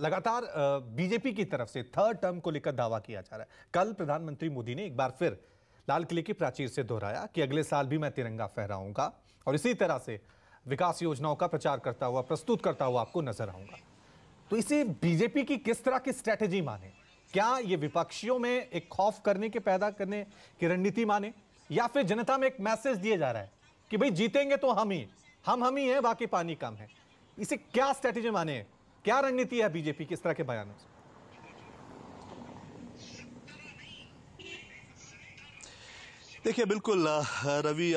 लगातार बीजेपी की तरफ से थर्ड टर्म को लेकर दावा किया जा रहा है। कल प्रधानमंत्री मोदी ने एक बार फिर लाल किले की प्राचीर से दोहराया कि अगले साल भी मैं तिरंगा फहराऊंगा और इसी तरह से विकास योजनाओं का प्रचार करता हुआ, प्रस्तुत करता हुआ आपको नजर आऊंगा। तो इसे बीजेपी की किस तरह की स्ट्रैटेजी माने? क्या ये विपक्षियों में एक खौफ करने के पैदा करने की रणनीति माने, या फिर जनता में एक मैसेज दिया जा रहा है कि भाई जीतेंगे तो हम ही हैं, बाकी पानी कम है? इसे क्या स्ट्रैटेजी माने, क्या रणनीति है बीजेपी की इस तरह के बयानों से? देखिए, बिल्कुल रवि,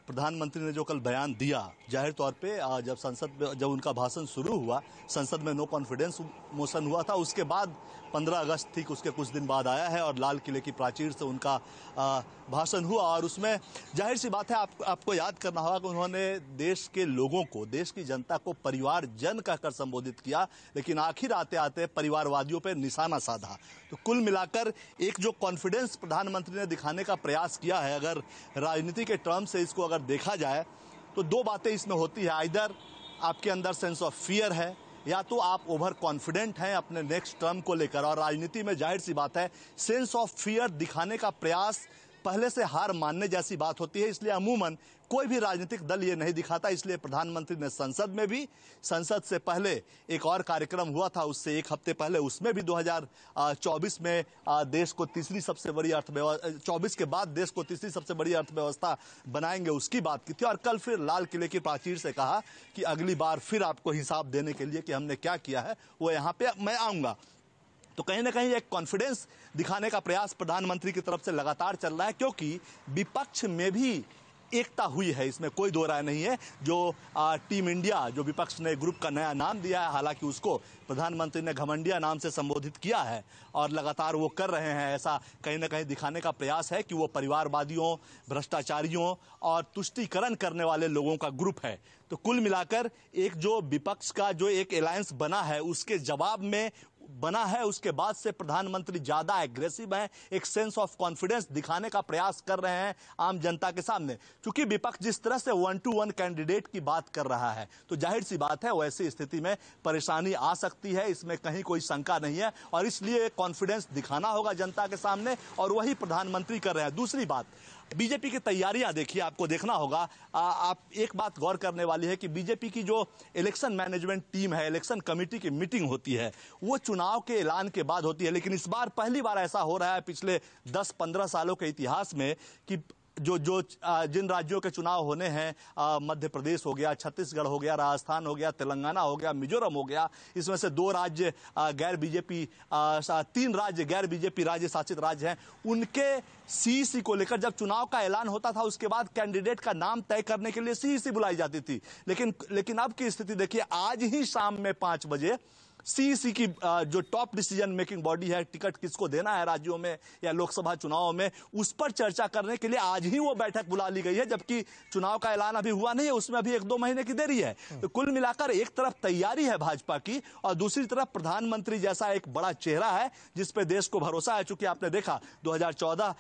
प्रधानमंत्री ने जो कल बयान दिया, जाहिर तौर पे जब संसद में जब उनका भाषण शुरू हुआ, संसद में नो कॉन्फिडेंस मोशन हुआ था, उसके बाद 15 अगस्त ठीक उसके कुछ दिन बाद आया है और लाल किले की प्राचीर से उनका भाषण हुआ। और उसमें जाहिर सी बात है, आपको याद करना होगा कि उन्होंने देश के लोगों को, देश की जनता को परिवार जन कहकर संबोधित किया, लेकिन आखिर आते आते परिवारवादियों पर निशाना साधा। तो कुल मिलाकर एक जो कॉन्फिडेंस प्रधानमंत्री ने दिखाने का प्रयास किया है, अगर राजनीति के टर्म से इसको अगर देखा जाए तो दो बातें इसमें होती है। आइदर आपके अंदर सेंस ऑफ फियर है, या तो आप ओवर कॉन्फिडेंट हैं अपने नेक्स्ट टर्म को लेकर। और राजनीति में जाहिर सी बात है, सेंस ऑफ फियर दिखाने का प्रयास पहले से हार मानने जैसी बात होती है, इसलिए अमूमन कोई भी राजनीतिक दल ये नहीं दिखाता। इसलिए प्रधानमंत्री ने संसद में भी, संसद से पहले एक और कार्यक्रम हुआ था उससे एक हफ्ते पहले, उसमें भी 2024 में देश को तीसरी सबसे बड़ी अर्थव्यवस्था, 24 के बाद देश को तीसरी सबसे बड़ी अर्थव्यवस्था बनाएंगे, उसकी बात की थी। और कल फिर लाल किले की प्राचीर से कहा कि अगली बार फिर आपको हिसाब देने के लिए कि हमने क्या किया है, वो यहाँ पे मैं आऊंगा। तो कहीं ना कहीं एक कॉन्फिडेंस दिखाने का प्रयास प्रधानमंत्री की तरफ से लगातार चल रहा है, क्योंकि विपक्ष में भी एकता हुई है, इसमें कोई दो राय नहीं है। जो टीम इंडिया, जो विपक्ष ने ग्रुप का नया नाम दिया है, हालांकि उसको प्रधानमंत्री ने घमंडिया नाम से संबोधित किया है और लगातार वो कर रहे हैं, ऐसा कहीं ना कहीं दिखाने का प्रयास है कि वो परिवारवादियों, भ्रष्टाचारियों और तुष्टीकरण करने वाले लोगों का ग्रुप है। तो कुल मिलाकर एक जो विपक्ष का जो एक अलायंस बना है, उसके जवाब में बना है, उसके बाद से प्रधानमंत्री ज्यादा एग्रेसिव हैं, एक सेंस ऑफ कॉन्फिडेंस दिखाने का प्रयास कर रहे हैं आम जनता के सामने। क्योंकि विपक्ष जिस तरह से 1-to-1 कैंडिडेट की बात कर रहा है, तो जाहिर सी बात है वैसी स्थिति में परेशानी आ सकती है, इसमें कहीं कोई शंका नहीं है। और इसलिए कॉन्फिडेंस दिखाना होगा जनता के सामने, और वही प्रधानमंत्री कर रहे हैं। दूसरी बात, बीजेपी की तैयारियां देखिए, आपको देखना होगा। आप एक बात गौर करने वाली है कि बीजेपी की जो इलेक्शन मैनेजमेंट टीम है, इलेक्शन कमेटी की मीटिंग होती है, वो चुनाव के ऐलान के बाद होती है। लेकिन इस बार पहली बार ऐसा हो रहा है पिछले 10-15 सालों के इतिहास में कि जिन राज्यों के चुनाव होने हैं, मध्य प्रदेश हो गया, छत्तीसगढ़ हो गया, राजस्थान हो गया, तेलंगाना हो गया, मिजोरम हो गया, इसमें से 2 राज्य गैर बीजेपी, 3 राज्य गैर बीजेपी राज्य शासित राज्य हैं। उनके सीईसी को लेकर जब चुनाव का ऐलान होता था, उसके बाद कैंडिडेट का नाम तय करने के लिए सीईसी बुलाई जाती थी। लेकिन अब की स्थिति देखिए, आज ही शाम में 5 बजे सीईसी की जो टॉप डिसीजन मेकिंग बॉडी है, टिकट किसको देना है राज्यों में या लोकसभा चुनाव में, उस पर चर्चा करने के लिए आज ही वो बैठक बुला ली गई है, जबकि चुनाव का ऐलान अभी हुआ नहीं है, उसमें अभी 1-2 महीने की देरी है। तो कुल मिलाकर एक तरफ तैयारी है भाजपा की, और दूसरी तरफ प्रधानमंत्री जैसा एक बड़ा चेहरा है जिस पे देश को भरोसा है। चूंकि आपने देखा 2014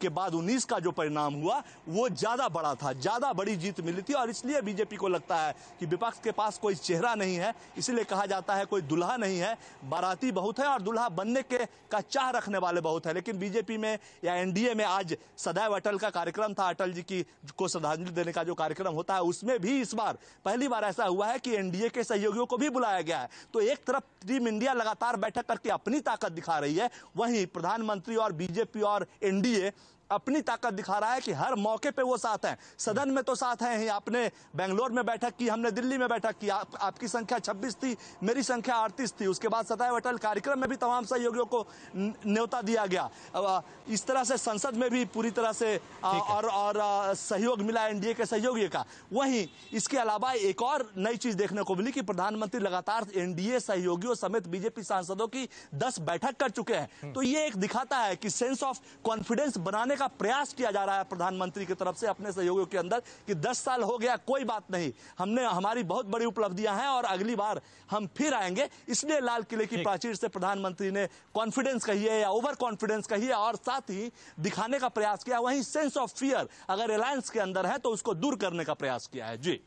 के बाद 19 का जो परिणाम हुआ वो ज्यादा बड़ा था, ज्यादा बड़ी जीत मिली थी। और इसलिए बीजेपी को लगता है कि विपक्ष के पास कोई चेहरा नहीं है, इसलिए कहा जाता है कोई दुल्हा नहीं है, बाराती बहुत है और दुल्हा बनने का चाह रखने वाले बहुत है। लेकिन बीजेपी में या एनडीए में आज सदैव अटल का कार्यक्रम था, अटल जी को श्रद्धांजलि देने का जो कार्यक्रम होता है, उसमें भी इस बार पहली बार ऐसा हुआ है कि एनडीए के सहयोगियों को भी बुलाया गया है। तो एक तरफ टीम इंडिया लगातार बैठक करके अपनी ताकत दिखा रही है, वहीं प्रधानमंत्री और बीजेपी और एनडीए अपनी ताकत दिखा रहा है कि हर मौके पे वो साथ हैं। सदन में तो साथ हैं ही, आपने बेंगलोर में बैठक की, हमने दिल्ली में बैठक की, आपकी संख्या 26 थी, मेरी संख्या 38 थी। उसके बाद सदैव अटल कार्यक्रम में भी तमाम सहयोगियों को न्योता दिया गया। इस तरह से संसद में भी पूरी तरह से और सहयोग मिला एनडीए के सहयोगी का। वहीं इसके अलावा एक और नई चीज देखने को मिली कि प्रधानमंत्री लगातार एनडीए सहयोगियों समेत बीजेपी सांसदों की 10 बैठक कर चुके हैं। तो ये एक दिखाता है कि सेंस ऑफ कॉन्फिडेंस बनाने का प्रयास किया जा रहा है प्रधानमंत्री की तरफ से अपने सहयोगियों के अंदर कि 10 साल हो गया, कोई बात नहीं, हमारी बहुत बड़ी उपलब्धियां हैं और अगली बार हम फिर आएंगे। इसलिए लाल किले की प्राचीर से प्रधानमंत्री ने कॉन्फिडेंस कहिए या ओवर कॉन्फिडेंस कहिए, और साथ ही दिखाने का प्रयास किया। वहीं सेंस ऑफ फियर अगर अलायंस के अंदर है तो उसको दूर करने का प्रयास किया है। जी।